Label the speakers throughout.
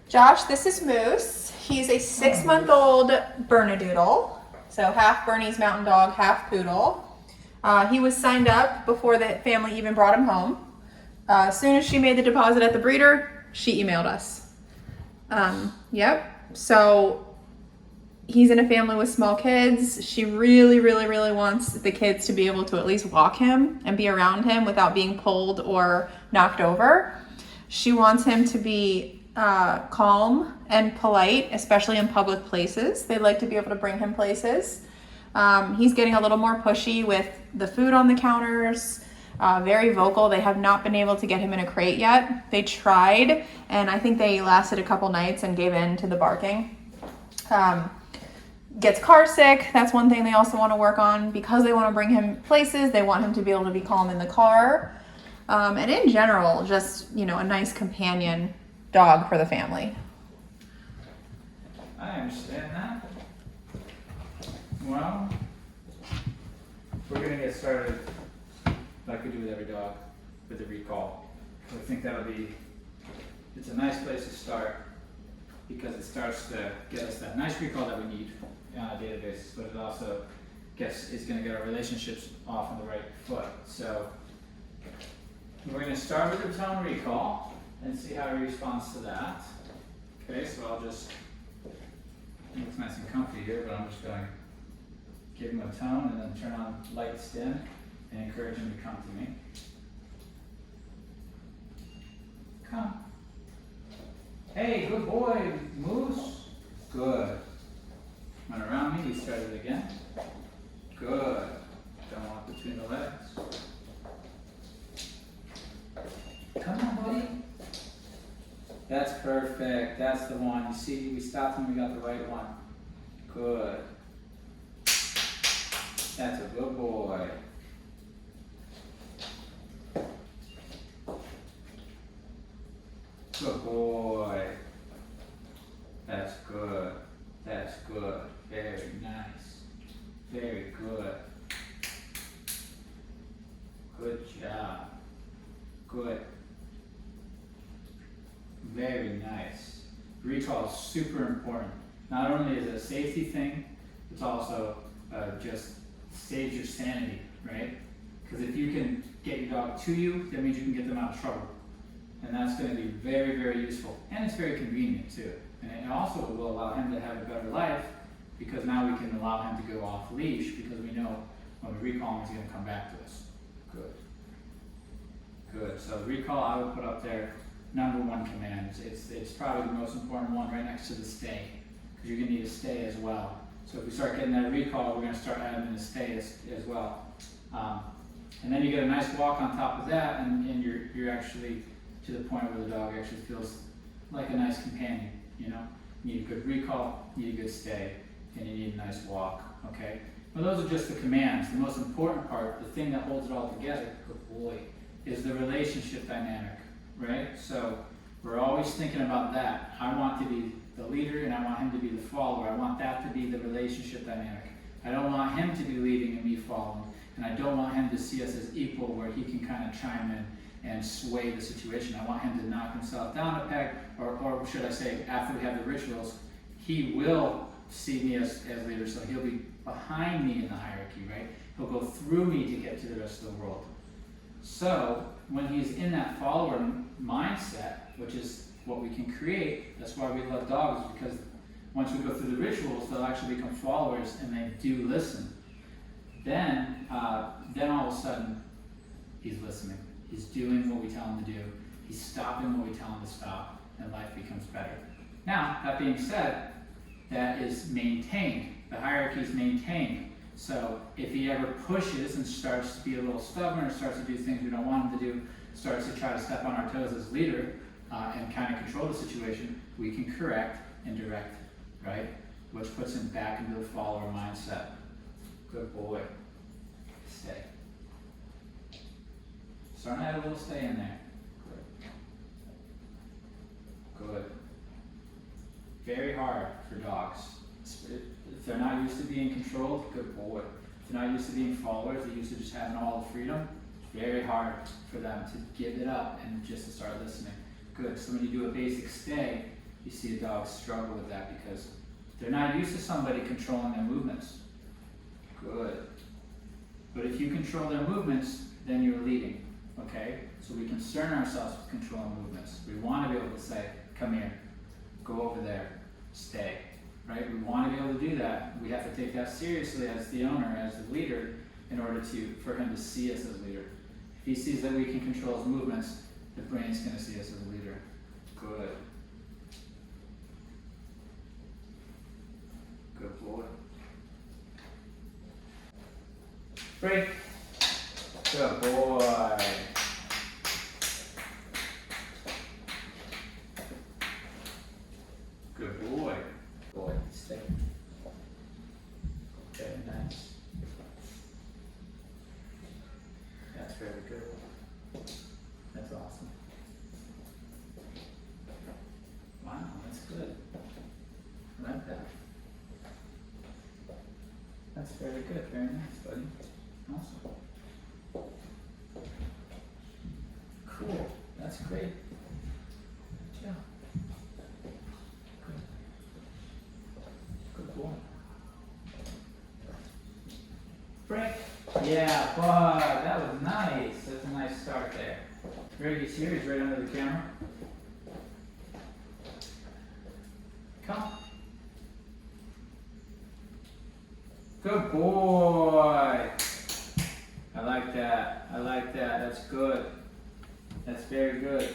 Speaker 1: Josh, this is Moose. He's a 6-month-old Bernedoodle. So half Bernese Mountain Dog, half Poodle. He was signed up before the family even brought him home. As soon as she made the deposit at the breeder, she emailed us. Yep. So he's in a family with small kids. She really wants the kids to be able to at least walk him and be around him without being pulled or knocked over. She wants him to be calm and polite, especially in public places. They'd like to be able to bring him places. He's getting a little more pushy with the food on the counters, very vocal. They have not been able to get him in a crate yet. They tried, and I think they lasted a couple nights and gave in to the barking. Gets car sick. That's one thing they also want to work on. Because they want to bring him places, they want him to be able to be calm in the car. And in general, just, a nice companion dog for the family.
Speaker 2: I understand that. Well, we're going to get started like we do with every dog, with the recall. I think it's a nice place to start because it starts to get us that nice recall that we need on a daily basis, but it also is going to get our relationships off on the right foot. So we're going to start with the tone recall and see how he responds to that. Okay, so I'll just, it's nice and comfy here, but I'm just going to give him a tone and then turn on light stim and encourage him to come to me. Come. Hey, good boy, Moose. Good. Run around me, we start it again. Good. Don't walk between the legs. Come on, buddy. That's perfect. That's the one. You see, we stopped when we got the right one. Good. That's a good boy. Good boy. That's good. That's good. Very nice. Very good. Good job. Good. Very nice. Recall is super important. Not only is it a safety thing, it's also just saves your sanity, right? Because if you can get your dog to you, that means you can get them out of trouble. And that's going to be very useful. And it's very convenient too. And it also will allow him to have a better life because now we can allow him to go off leash because we know when we recall him, he's going to come back to us. Good. Good. So recall I would put up there, #1 command. It's probably the most important one right next to the stay because you're going to need a stay as well. So if we start getting that recall, we're going to start adding in a stay as well. And then you get a nice walk on top of that and you're actually to the point where the dog actually feels like a nice companion, You need a good recall, you need a good stay, and you need a nice walk, okay? Well, those are just the commands. The most important part, the thing that holds it all together, good boy, is the relationship dynamic, right? So we're always thinking about that. I want to be the leader and I want him to be the follower. I want that to be the relationship dynamic. I don't want him to be leading and me following, and I don't want him to see us as equal where he can kind of chime in and sway the situation. I want him to knock himself down a peg, or should I say, after we have the rituals, he will see me as leader, so he'll be behind me in the hierarchy, right? He'll go through me to get to the rest of the world. So when he's in that follower mindset, which is what we can create, that's why we love dogs, because once we go through the rituals, they'll actually become followers and they do listen. Then all of a sudden, he's listening. He's doing what we tell him to do. He's stopping what we tell him to stop, and life becomes better. Now, that being said, that is maintained. The hierarchy is maintained. So if he ever pushes and starts to be a little stubborn or starts to do things we don't want him to do, starts to try to step on our toes as leader and kind of control the situation, we can correct and direct, right? Which puts him back into the follower mindset. Good boy. Stay. Starting to add a little stay in there. Good. Good. Very hard for dogs. If they're not used to being controlled, good boy. If they're not used to being followers, they're used to just having all the freedom, it's very hard for them to give it up and just to start listening. Good. So when you do a basic stay, you see a dog struggle with that because they're not used to somebody controlling their movements. Good. But if you control their movements, then you're leading, okay? So we concern ourselves with controlling movements. We want to be able to say, come here, go over there, stay, right? We want to be able to do that. We have to take that seriously as the owner, as the leader, in order for him to see us as a leader. If he sees that we can control his movements, the brain's going to see us as a leader. Good. Good boy. Break. Good boy. Good boy. Boy, stay. Very nice. That's very good. That's awesome. Wow, that's good. I like that. That's very good. Very nice, buddy. Awesome. Cool. That's great. Good job. Good. Good boy. Break. Yeah, boy, that was nice. That's a nice start there. Reggie's here. He's right under the camera. Come. Good boy. I like that. I like that. That's good. That's very good.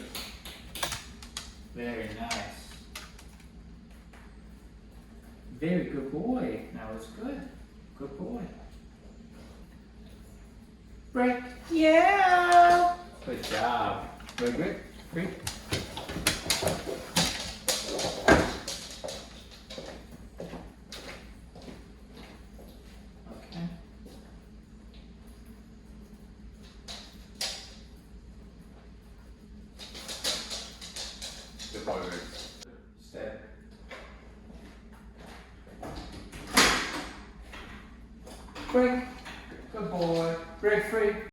Speaker 2: Very nice. Very good boy. That was good. Good boy. Break. Yeah. Good job. Very good. Great. Okay.
Speaker 3: Good boy, Rick.
Speaker 2: Stay. Break. Good boy. Break free.